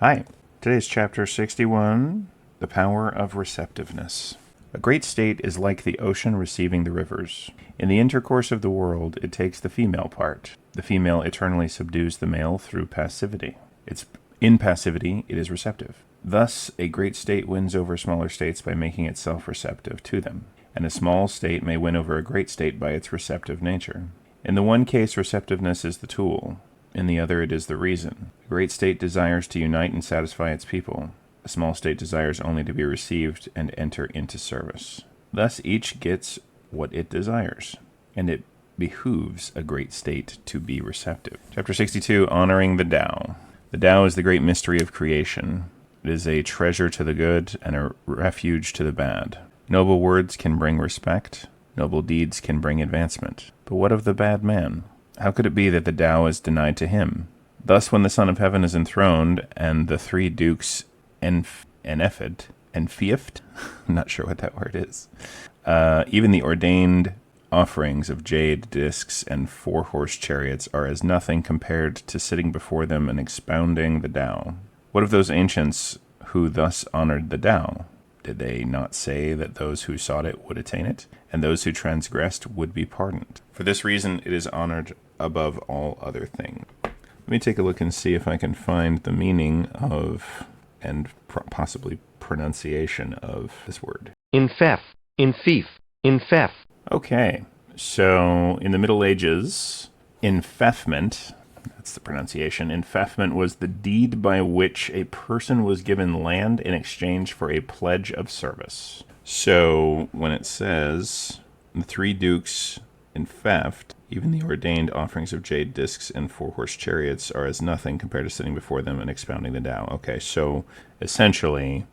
Hi, today's chapter 61, The Power of Receptiveness. A great state is like the ocean receiving the rivers. In the intercourse of the world, it takes the female part. The female eternally subdues the male through passivity. In passivity, it is receptive. Thus, a great state wins over smaller states by making itself receptive to them, and a small state may win over a great state by its receptive nature. In the one case, receptiveness is the tool. In the other, it is the reason. A great state desires to unite and satisfy its people. A small state desires only to be received and enter into service. Thus, each gets what it desires, and it behooves a great state to be receptive. Chapter 62, Honoring the Tao. The Tao is the great mystery of creation. It is a treasure to the good and a refuge to the bad. Noble words can bring respect. Noble deeds can bring advancement. But what of the bad man? How could it be that the Tao is denied to him? Thus, when the Son of Heaven is enthroned, and the three dukes enfieft, I'm not sure what that word is, even the ordained offerings of jade discs and four-horse chariots are as nothing compared to sitting before them and expounding the Tao. What of those ancients who thus honored the Tao? Did they not say that those who sought it would attain it, and those who transgressed would be pardoned? For this reason, it is honored above all other things. Let me take a look and see if I can find the meaning of, and possibly pronunciation of, this word. Infef. Okay, so in the Middle Ages, infefment, that's the pronunciation, infefment was the deed by which a person was given land in exchange for a pledge of service. So when it says, the three dukes infeft, even the ordained offerings of jade discs and four-horse chariots are as nothing compared to sitting before them and expounding the Tao. Okay, so essentially,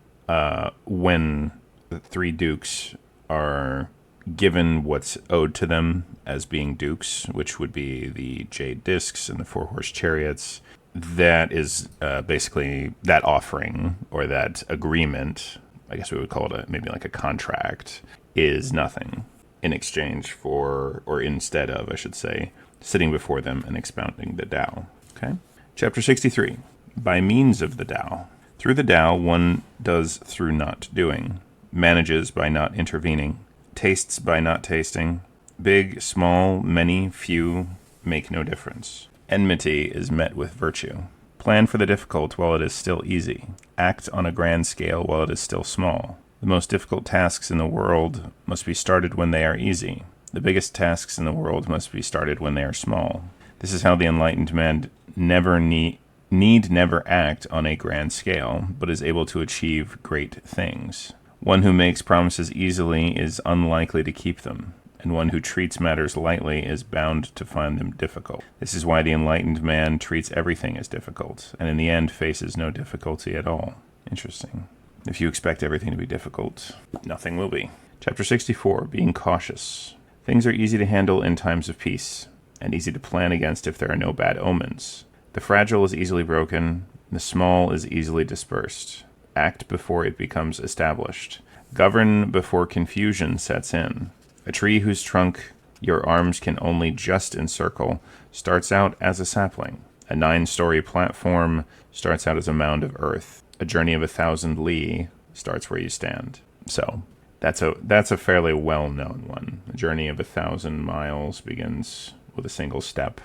when the three dukes are given what's owed to them as being dukes, which would be the jade discs and the four-horse chariots, that is basically that offering or that agreement, I guess we would call it maybe like a contract, is nothing in exchange for, or instead of, I should say, sitting before them and expounding the Tao. Okay? Chapter 63, By means of the Tao. Through the Tao, one does through not doing, manages by not intervening, tastes by not tasting. Big, small, many, few make no difference. Enmity is met with virtue. Plan for the difficult while it is still easy. Act on a grand scale while it is still small. The most difficult tasks in the world must be started when they are easy. The biggest tasks in the world must be started when they are small. This is how the enlightened man need never act on a grand scale, but is able to achieve great things. One who makes promises easily is unlikely to keep them, and one who treats matters lightly is bound to find them difficult. This is why the enlightened man treats everything as difficult, and in the end faces no difficulty at all. Interesting. If you expect everything to be difficult, nothing will be. Chapter 64, Being Cautious. Things are easy to handle in times of peace, and easy to plan against if there are no bad omens. The fragile is easily broken, the small is easily dispersed. Act before it becomes established. Govern before confusion sets in. A tree whose trunk your arms can only just encircle starts out as a sapling. A 9-story platform starts out as a mound of earth. A journey of 1,000 li starts where you stand. So that's a fairly well-known one. A journey of 1,000 miles begins with a single step.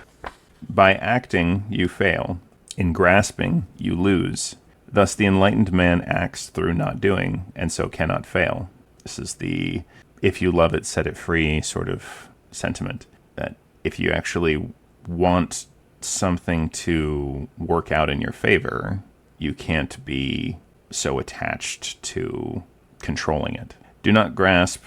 By acting, you fail. In grasping, you lose. Thus, the enlightened man acts through not doing, and so cannot fail. This is the if you love it, set it free sort of sentiment. That if you actually want something to work out in your favor, you can't be so attached to controlling it. Does not grasp,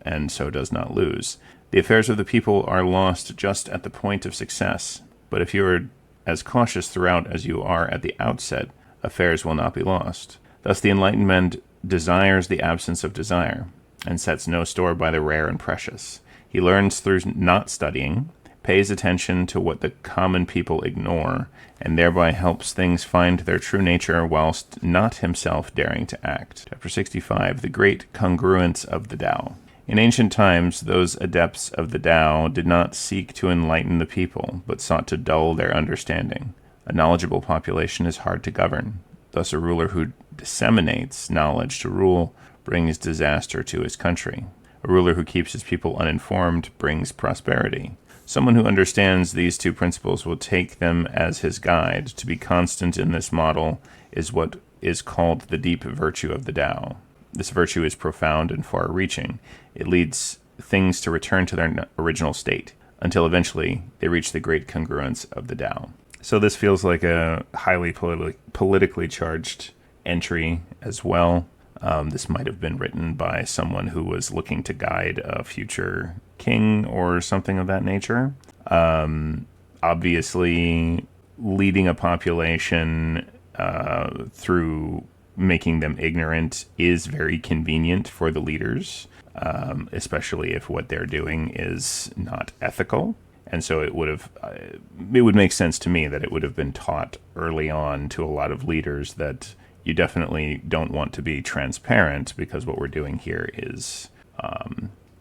and so does not lose. The affairs of the people are lost just at the point of success, but if you are as cautious throughout as you are at the outset, affairs will not be lost. Thus the enlightened man desires the absence of desire, and sets no store by the rare and precious. He learns through not studying, pays attention to what the common people ignore, and thereby helps things find their true nature whilst not himself daring to act. Chapter 65, The Great Congruence of the Tao. In ancient times, those adepts of the Tao did not seek to enlighten the people, but sought to dull their understanding. A knowledgeable population is hard to govern. Thus, a ruler who disseminates knowledge to rule brings disaster to his country. A ruler who keeps his people uninformed brings prosperity. Someone who understands these two principles will take them as his guide. To be constant in this model is what is called the deep virtue of the Tao. This virtue is profound and far-reaching. It leads things to return to their original state, until eventually they reach the great congruence of the Tao. So this feels like a highly politically charged entry as well. This might have been written by someone who was looking to guide a future king or something of that nature. Obviously, leading a population through making them ignorant is very convenient for the leaders, especially if what they're doing is not ethical. And so it would make sense to me that it would have been taught early on to a lot of leaders that you definitely don't want to be transparent, because what we're doing here is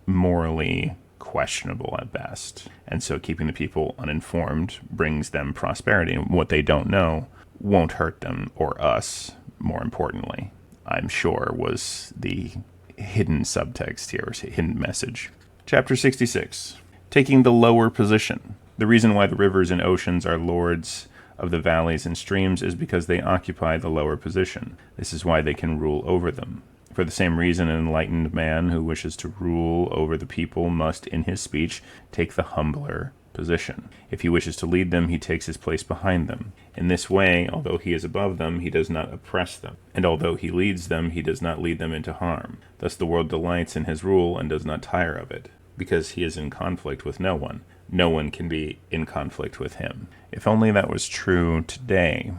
morally questionable at best. And so keeping the people uninformed brings them prosperity. And what they don't know won't hurt them or us, more importantly, I'm sure, was the hidden subtext here, or hidden message. Chapter 66. Taking the lower position. The reason why the rivers and oceans are lords of the valleys and streams is because they occupy the lower position. This is why they can rule over them. For the same reason, an enlightened man who wishes to rule over the people must, in his speech, take the humbler position. If he wishes to lead them, he takes his place behind them. In this way, although he is above them, he does not oppress them. And although he leads them, he does not lead them into harm. Thus the world delights in his rule and does not tire of it, because he is in conflict with no one. No one can be in conflict with him. If only that was true today.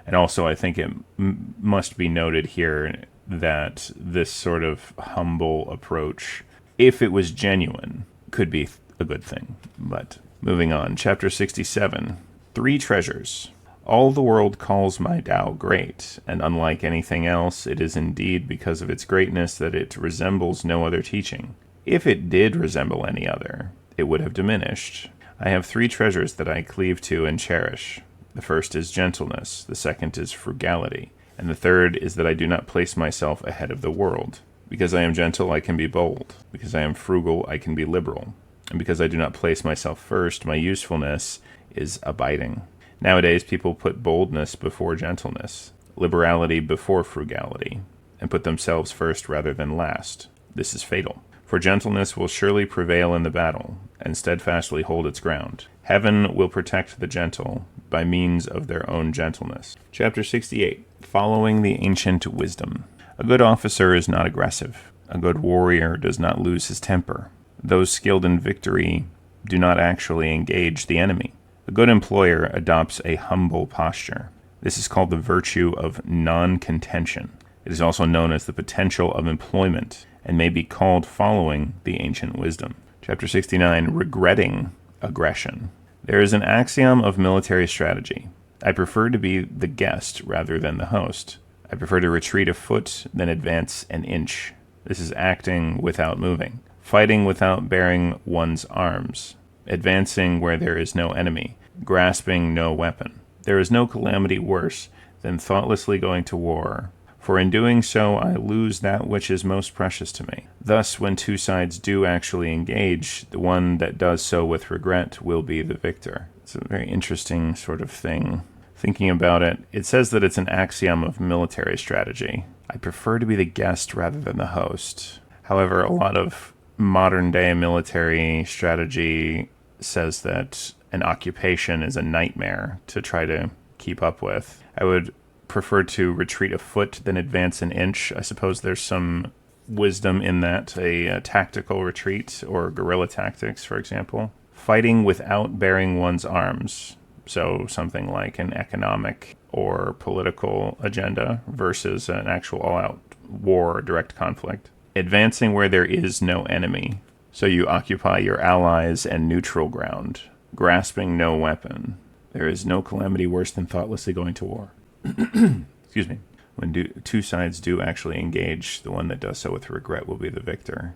And also, I think it must be noted here that this sort of humble approach, if it was genuine, could be a good thing. But moving on, chapter 67. 3 treasures. All the world calls my Tao great, and unlike anything else, it is indeed because of its greatness that it resembles no other teaching. If it did resemble any other, it would have diminished. I have 3 treasures that I cleave to and cherish. The first is gentleness, the second is frugality, and the third is that I do not place myself ahead of the world. Because I am gentle, I can be bold. Because I am frugal, I can be liberal. And because I do not place myself first, my usefulness is abiding. Nowadays, people put boldness before gentleness, liberality before frugality, and put themselves first rather than last. This is fatal. For gentleness will surely prevail in the battle, and steadfastly hold its ground. Heaven will protect the gentle by means of their own gentleness. Chapter 68. Following the ancient wisdom. A good officer is not aggressive. A good warrior does not lose his temper. Those skilled in victory do not actually engage the enemy. A good employer adopts a humble posture. This is called the virtue of non-contention. It is also known as the potential of employment, and may be called following the ancient wisdom. Chapter 69. Regretting aggression. There is an axiom of military strategy. I prefer to be the guest rather than the host. I prefer to retreat a foot than advance an inch. This is acting without moving. Fighting without bearing one's arms. Advancing where there is no enemy. Grasping no weapon. There is no calamity worse than thoughtlessly going to war, for in doing so I lose that which is most precious to me. Thus, when 2 sides do actually engage, the one that does so with regret will be the victor. It's a very interesting sort of thing. Thinking about it, it says that it's an axiom of military strategy. I prefer to be the guest rather than the host. However, a lot of modern-day military strategy says that an occupation is a nightmare to try to keep up with. I would prefer to retreat a foot than advance an inch. I suppose there's some wisdom in that, a tactical retreat, or guerrilla tactics, for example. Fighting without bearing one's arms, so something like an economic or political agenda versus an actual all-out war or direct conflict. Advancing where there is no enemy, so you occupy your allies and neutral ground. Grasping no weapon. There is no calamity worse than thoughtlessly going to war. Excuse me. When 2 sides do actually engage, the one that does so with regret will be the victor.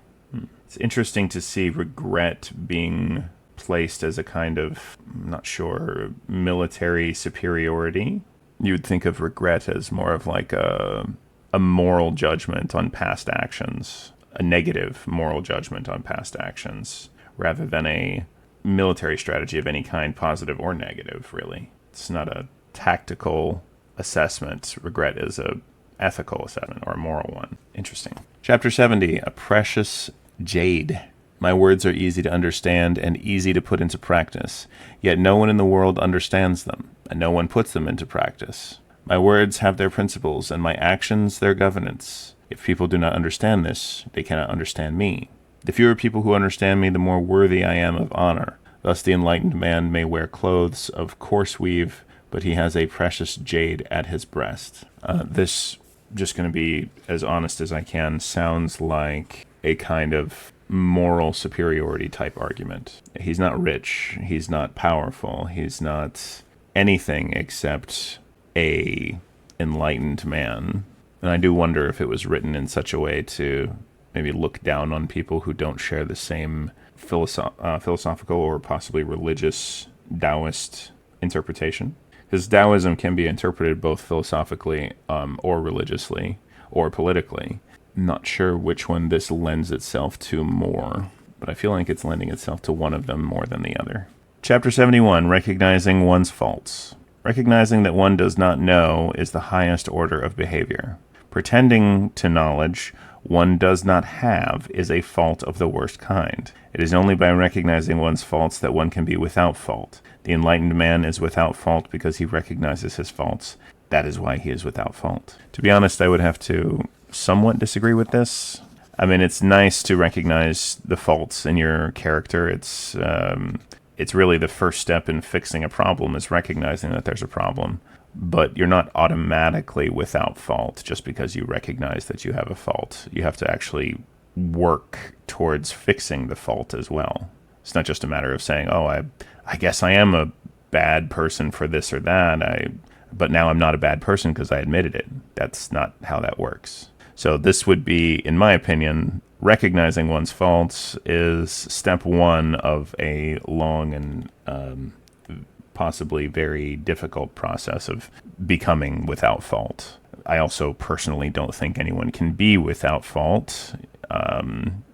It's interesting to see regret being placed as a kind of, I'm not sure, military superiority. You would think of regret as more of like a moral judgment on past actions, a negative moral judgment on past actions, rather than a military strategy of any kind, positive or negative, really. It's not a tactical assessment. Regret is a ethical assessment or a moral one. Interesting. Chapter 70, a precious jade. My words are easy to understand and easy to put into practice, yet no one in the world understands them, and no one puts them into practice. My words have their principles, and my actions their governance. If people do not understand this, they cannot understand me. The fewer people who understand me, the more worthy I am of honor. Thus the enlightened man may wear clothes of coarse weave, but he has a precious jade at his breast. This, just going to be as honest as I can, sounds like a kind of moral superiority type argument. He's not rich, he's not powerful, he's not anything except a enlightened man. And I do wonder if it was written in such a way to maybe look down on people who don't share the same philosophical or possibly religious Taoist interpretation. Because Taoism can be interpreted both philosophically or religiously or politically. I'm not sure which one this lends itself to more, but I feel like it's lending itself to one of them more than the other. Chapter 71, recognizing one's faults. Recognizing that one does not know is the highest order of behavior. Pretending to knowledge one does not have is a fault of the worst kind. It is only by recognizing one's faults that one can be without fault. The enlightened man is without fault because he recognizes his faults. That is why he is without fault. To be honest, I would have to somewhat disagree with this. I mean, it's nice to recognize the faults in your character. It's really the first step in fixing a problem is recognizing that there's a problem. But you're not automatically without fault just because you recognize that you have a fault. You have to actually work towards fixing the fault as well. It's not just a matter of saying, oh, I guess I am a bad person for this or that, but now I'm not a bad person because I admitted it. That's not how that works. So this would be, in my opinion, recognizing one's faults is step one of a long and possibly very difficult process of becoming without fault. I also personally don't think anyone can be without fault.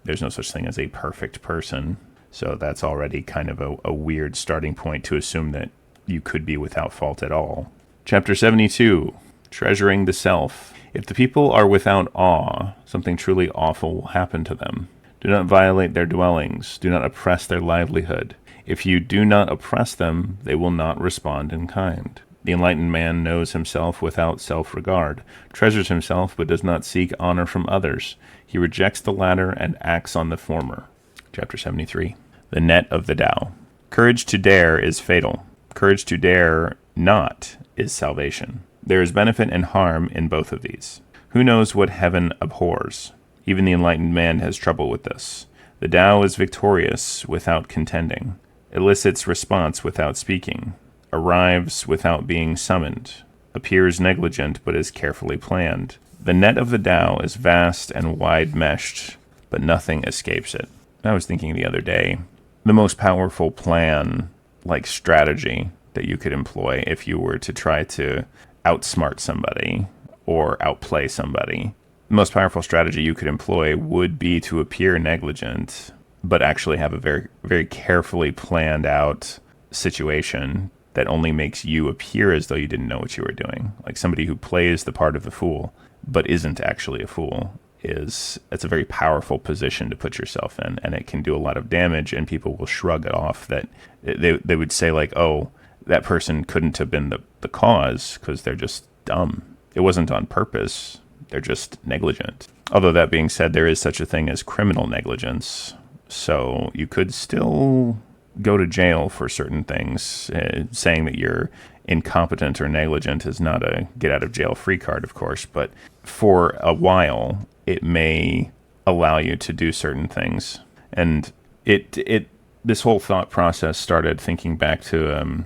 There's no such thing as a perfect person. So that's already kind of a weird starting point to assume that you could be without fault at all. Chapter 72, treasuring the self. If the people are without awe, something truly awful will happen to them. Do not violate their dwellings. Do not oppress their livelihood. If you do not oppress them, they will not respond in kind. The enlightened man knows himself without self-regard, treasures himself but does not seek honor from others. He rejects the latter and acts on the former. Chapter 73. The net of the Tao. Courage to dare is fatal. Courage to dare not is salvation. There is benefit and harm in both of these. Who knows what heaven abhors? Even the enlightened man has trouble with this. The Tao is victorious without contending, elicits response without speaking, arrives without being summoned, appears negligent but is carefully planned. The net of the Tao is vast and wide-meshed, but nothing escapes it. I was thinking the other day, the most powerful plan, like strategy, that you could employ if you were to try to outsmart somebody or outplay somebody. The most powerful strategy you could employ would be to appear negligent, but actually have a very, very carefully planned out situation that only makes you appear as though you didn't know what you were doing. Like somebody who plays the part of the fool, but isn't actually a fool. It's a very powerful position to put yourself in, and it can do a lot of damage, and people will shrug it off. That they would say like, oh, that person couldn't have been the cause because they're just dumb. It wasn't on purpose. They're just negligent. Although that being said, there is such a thing as criminal negligence. So you could still go to jail for certain things. Saying that you're incompetent or negligent is not a get-out-of-jail-free card, of course. But for a while, it may allow you to do certain things. And this whole thought process started thinking back to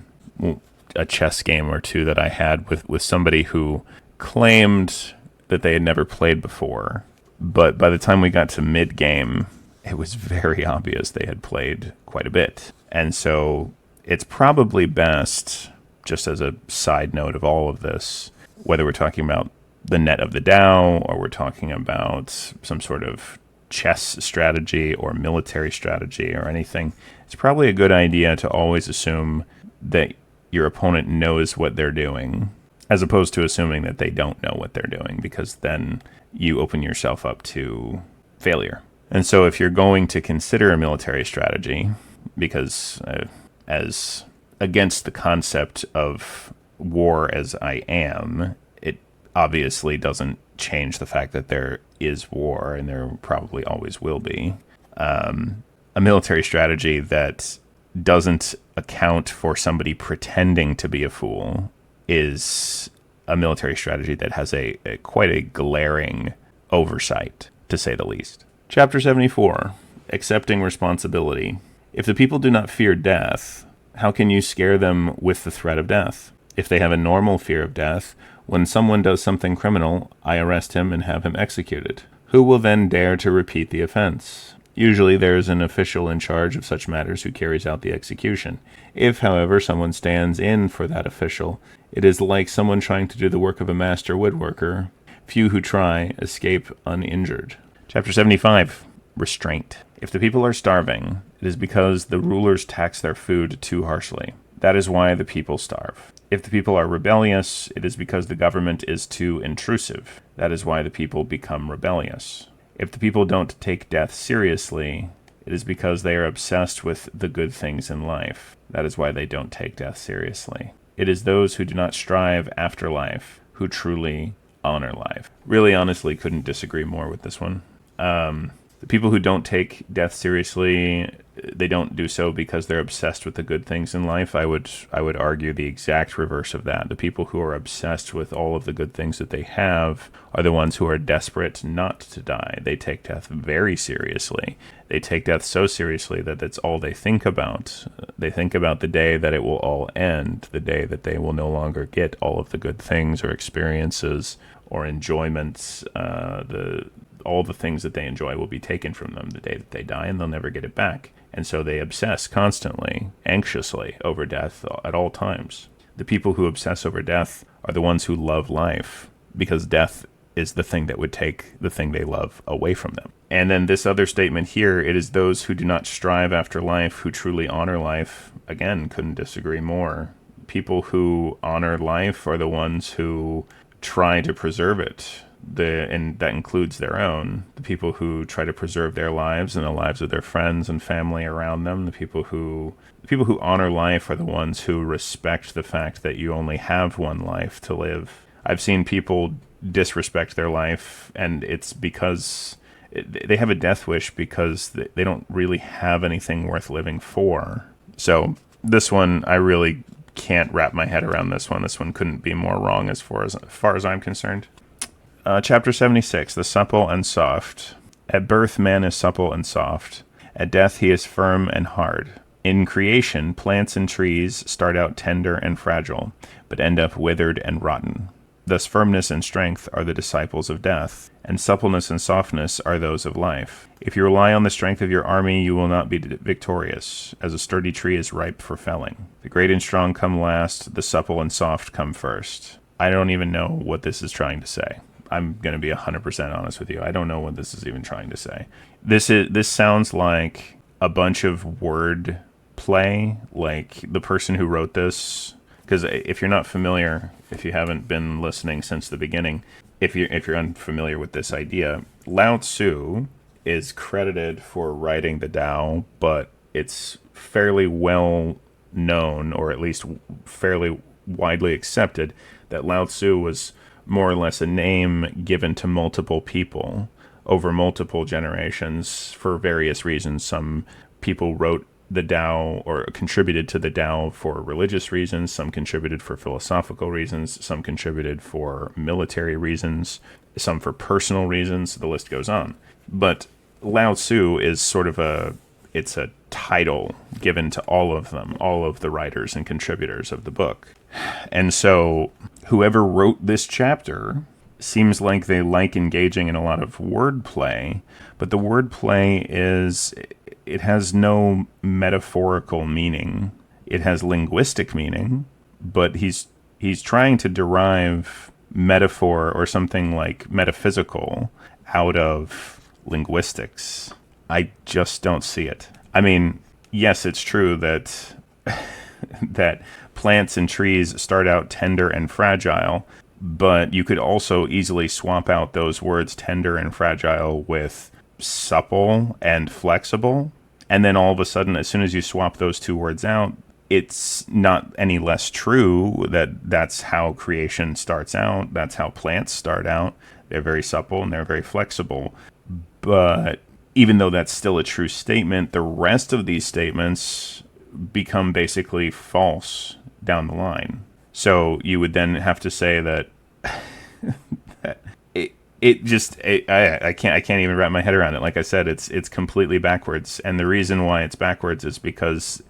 a chess game or two that I had with somebody who claimed that they had never played before. But by the time we got to mid-game, it was very obvious they had played quite a bit. And so it's probably best, just as a side note of all of this, whether we're talking about the net of the Tao or we're talking about some sort of chess strategy or military strategy or anything, it's probably a good idea to always assume that your opponent knows what they're doing, as opposed to assuming that they don't know what they're doing, because then you open yourself up to failure. And so if you're going to consider a military strategy, because as against the concept of war as I am, it obviously doesn't change the fact that there is war, and there probably always will be. A military strategy that doesn't account for somebody pretending to be a fool is a military strategy that has a quite a glaring oversight, to say the least. Chapter 74, Accepting Responsibility. If the people do not fear death, how can you scare them with the threat of death? If they have a normal fear of death, when someone does something criminal, I arrest him and have him executed. Who will then dare to repeat the offense? Usually there is an official in charge of such matters who carries out the execution. If, however, someone stands in for that official, it is like someone trying to do the work of a master woodworker. Few who try escape uninjured. Chapter 75, Restraint. If the people are starving, it is because the rulers tax their food too harshly. That is why the people starve. If the people are rebellious, it is because the government is too intrusive. That is why the people become rebellious. If the people don't take death seriously, it is because they are obsessed with the good things in life. That is why they don't take death seriously. It is those who do not strive after life who truly honor life. Really, honestly, couldn't disagree more with this one. The people who don't take death seriously, they don't do so because they're obsessed with the good things in life. I would argue the exact reverse of that. The people who are obsessed with all of the good things that they have are the ones who are desperate not to die. They take death very seriously. They take death so seriously that that's all they think about. They think about the day that it will all end, the day that they will no longer get all of the good things or experiences or enjoyments. All the things that they enjoy will be taken from them the day that they die, and they'll never get it back. And so they obsess constantly, anxiously, over death at all times. The people who obsess over death are the ones who love life, because death is the thing that would take the thing they love away from them. And then this other statement here, it is those who do not strive after life who truly honor life. Again, couldn't disagree more. People who honor life are the ones who try to preserve it. And that includes their own. The people who try to preserve their lives and the lives of their friends and family around them. The people who honor life are the ones who respect the fact that you only have one life to live. I've seen people disrespect their life, and it's because they have a death wish because they don't really have anything worth living for. So this one, I really can't wrap my head around this one. This one couldn't be more wrong as far as I'm concerned. Chapter 76, The Supple and Soft. At birth, man is supple and soft. At death, he is firm and hard. In creation, plants and trees start out tender and fragile, but end up withered and rotten. Thus, firmness and strength are the disciples of death, and suppleness and softness are those of life. If you rely on the strength of your army, you will not be victorious, as a sturdy tree is ripe for felling. The great and strong come last, the supple and soft come first. I don't even know what this is trying to say. I'm going to be 100% honest with you. I don't know what this is even trying to say. This sounds like a bunch of word play, like the person who wrote this. Because if you're not familiar, if you haven't been listening since the beginning, if you're unfamiliar with this idea, Lao Tzu is credited for writing the Tao, but it's fairly well known, or at least fairly widely accepted, that Lao Tzu was more or less a name given to multiple people over multiple generations for various reasons. Some people wrote the Tao or contributed to the Tao for religious reasons. Some contributed for philosophical reasons. Some contributed for military reasons. Some for personal reasons. The list goes on. But Lao Tzu is sort of it's a title given to all of them, all of the writers and contributors of the book. And so whoever wrote this chapter seems like they like engaging in a lot of wordplay, but the wordplay it has no metaphorical meaning. It has linguistic meaning, but he's trying to derive metaphor or something like metaphysical out of linguistics. I just don't see it. I mean, yes, it's true that that plants and trees start out tender and fragile, but you could also easily swap out those words tender and fragile with supple and flexible. And then all of a sudden, as soon as you swap those two words out, it's not any less true that that's how creation starts out. That's how plants start out. They're very supple and they're very flexible. But even though that's still a true statement, the rest of these statements become basically false down the line. So you would then have to say that I can't even wrap my head around it. Like I said, it's completely backwards, and the reason why it's backwards is because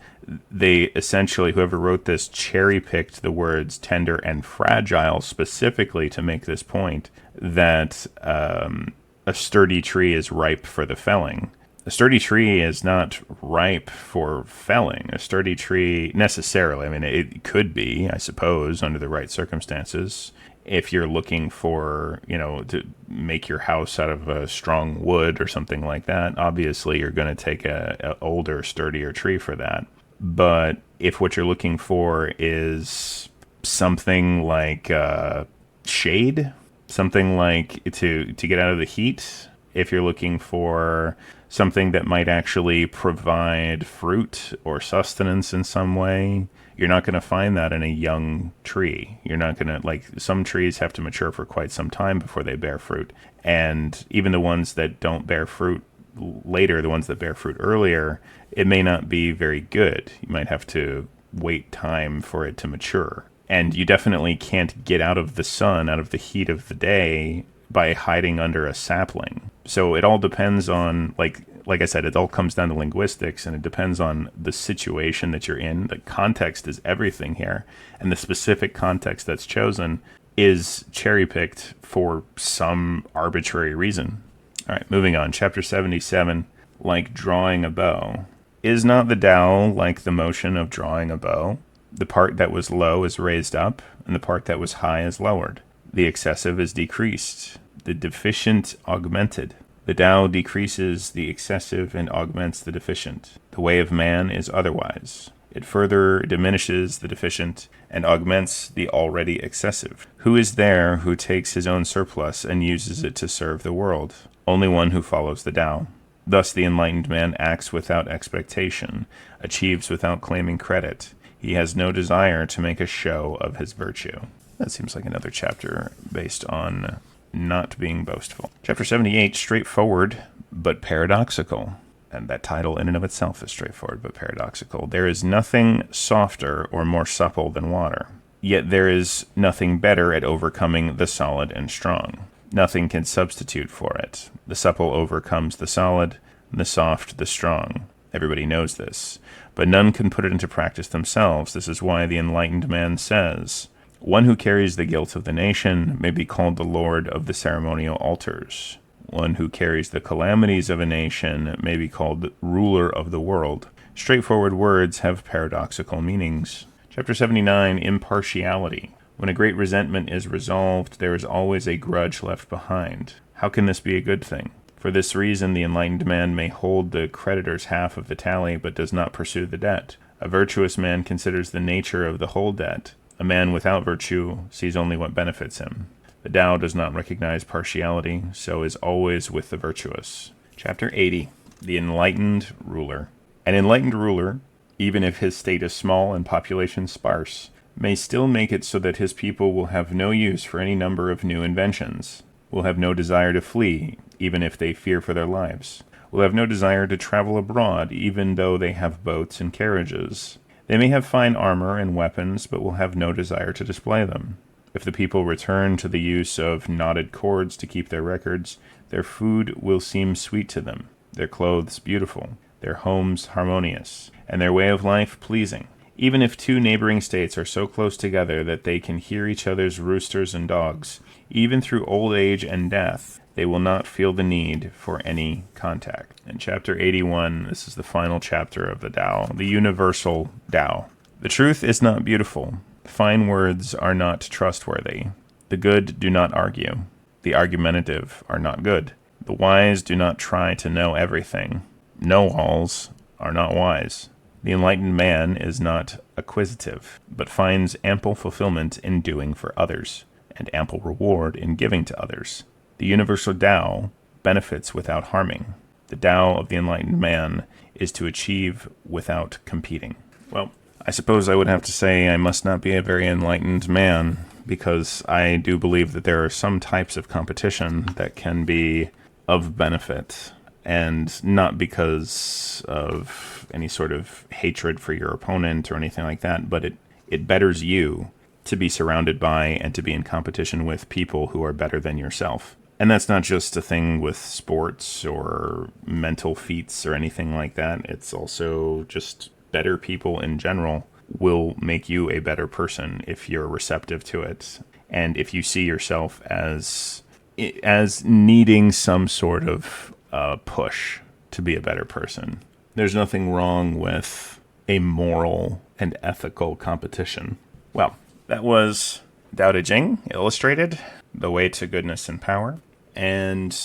they essentially, whoever wrote this, cherry picked the words tender and fragile specifically to make this point that a sturdy tree is ripe for the felling. A sturdy tree is not ripe for felling. A sturdy tree, necessarily, I mean, it could be, I suppose, under the right circumstances. If you're looking for, to make your house out of a strong wood or something like that, obviously you're going to take a older, sturdier tree for that. But if what you're looking for is something like shade, something like to get out of the heat, if you're looking for something that might actually provide fruit or sustenance in some way, you're not going to find that in a young tree. You're not going to, like, some trees have to mature for quite some time before they bear fruit. And even the ones that don't bear fruit later, the ones that bear fruit earlier, it may not be very good. You might have to wait time for it to mature. And you definitely can't get out of the sun, out of the heat of the day, by hiding under a sapling. So it all depends on, like I said, it all comes down to linguistics, and it depends on the situation that you're in. The context is everything here, and the specific context that's chosen is cherry-picked for some arbitrary reason. All right, moving on. Chapter 77, like drawing a bow. Is not the Tao like the motion of drawing a bow? The part that was low is raised up, and the part that was high is lowered. The excessive is decreased, the deficient augmented. The Tao decreases the excessive and augments the deficient. The way of man is otherwise. It further diminishes the deficient and augments the already excessive. Who is there who takes his own surplus and uses it to serve the world? Only one who follows the Tao. Thus the enlightened man acts without expectation, achieves without claiming credit. He has no desire to make a show of his virtue. That seems like another chapter based on not being boastful. Chapter 78, straightforward but paradoxical. And that title in and of itself is straightforward but paradoxical. There is nothing softer or more supple than water. Yet there is nothing better at overcoming the solid and strong. Nothing can substitute for it. The supple overcomes the solid, the soft the strong. Everybody knows this. But none can put it into practice themselves. This is why the enlightened man says, one who carries the guilt of the nation may be called the lord of the ceremonial altars. One who carries the calamities of a nation may be called ruler of the world. Straightforward words have paradoxical meanings. Chapter 79, impartiality. When a great resentment is resolved, there is always a grudge left behind. How can this be a good thing? For this reason, the enlightened man may hold the creditor's half of the tally, but does not pursue the debt. A virtuous man considers the nature of the whole debt. A man without virtue sees only what benefits him. The Tao does not recognize partiality, so is always with the virtuous. Chapter 80, the enlightened ruler. An enlightened ruler, even if his state is small and population sparse, may still make it so that his people will have no use for any number of new inventions, will have no desire to flee, even if they fear for their lives, will have no desire to travel abroad, even though they have boats and carriages. They may have fine armor and weapons, but will have no desire to display them. If the people return to the use of knotted cords to keep their records, their food will seem sweet to them, their clothes beautiful, their homes harmonious, and their way of life pleasing. Even if two neighboring states are so close together that they can hear each other's roosters and dogs, even through old age and death, they will not feel the need for any contact. In chapter 81, this is the final chapter of the Tao, the universal Tao. The truth is not beautiful. Fine words are not trustworthy. The good do not argue. The argumentative are not good. The wise do not try to know everything. Know-alls are not wise. The enlightened man is not acquisitive, but finds ample fulfillment in doing for others, and ample reward in giving to others. The universal Tao benefits without harming. The Tao of the enlightened man is to achieve without competing. Well, I suppose I would have to say I must not be a very enlightened man, because I do believe that there are some types of competition that can be of benefit, and not because of any sort of hatred for your opponent or anything like that, but it betters you to be surrounded by and to be in competition with people who are better than yourself. And that's not just a thing with sports or mental feats or anything like that. It's also just better people in general will make you a better person if you're receptive to it. And if you see yourself as needing some sort of push to be a better person. There's nothing wrong with a moral and ethical competition. Well, that was Tao Te Ching Illustrated, The Way to Goodness and Power. And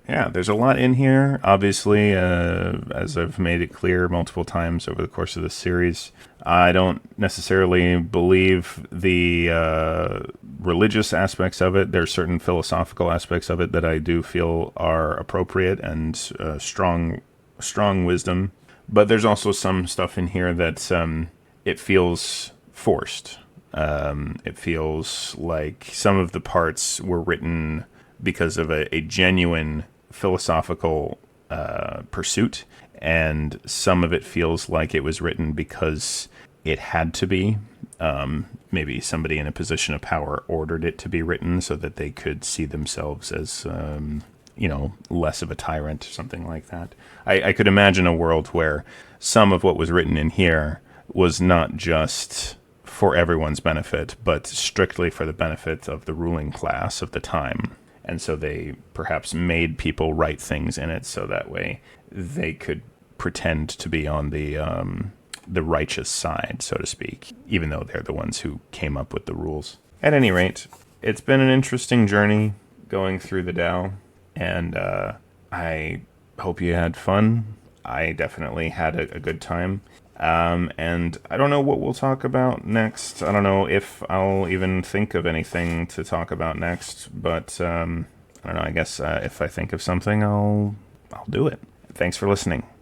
yeah, there's a lot in here. Obviously, as I've made it clear multiple times over the course of this series, I don't necessarily believe the religious aspects of it. There's certain philosophical aspects of it that I do feel are appropriate and strong wisdom. But there's also some stuff in here that it feels forced. It feels like some of the parts were written because of a genuine philosophical pursuit, and some of it feels like it was written because it had to be. Maybe somebody in a position of power ordered it to be written so that they could see themselves as, less of a tyrant or something like that. I could imagine a world where some of what was written in here was not just for everyone's benefit, but strictly for the benefit of the ruling class of the time. And so they perhaps made people write things in it so that way they could pretend to be on the righteous side, so to speak, even though they're the ones who came up with the rules. At any rate, it's been an interesting journey going through the Tao, and I hope you had fun. I definitely had a good time. And I don't know what we'll talk about next. I don't know if I'll even think of anything to talk about next, but I don't know. I guess if I think of something, I'll do it. Thanks for listening.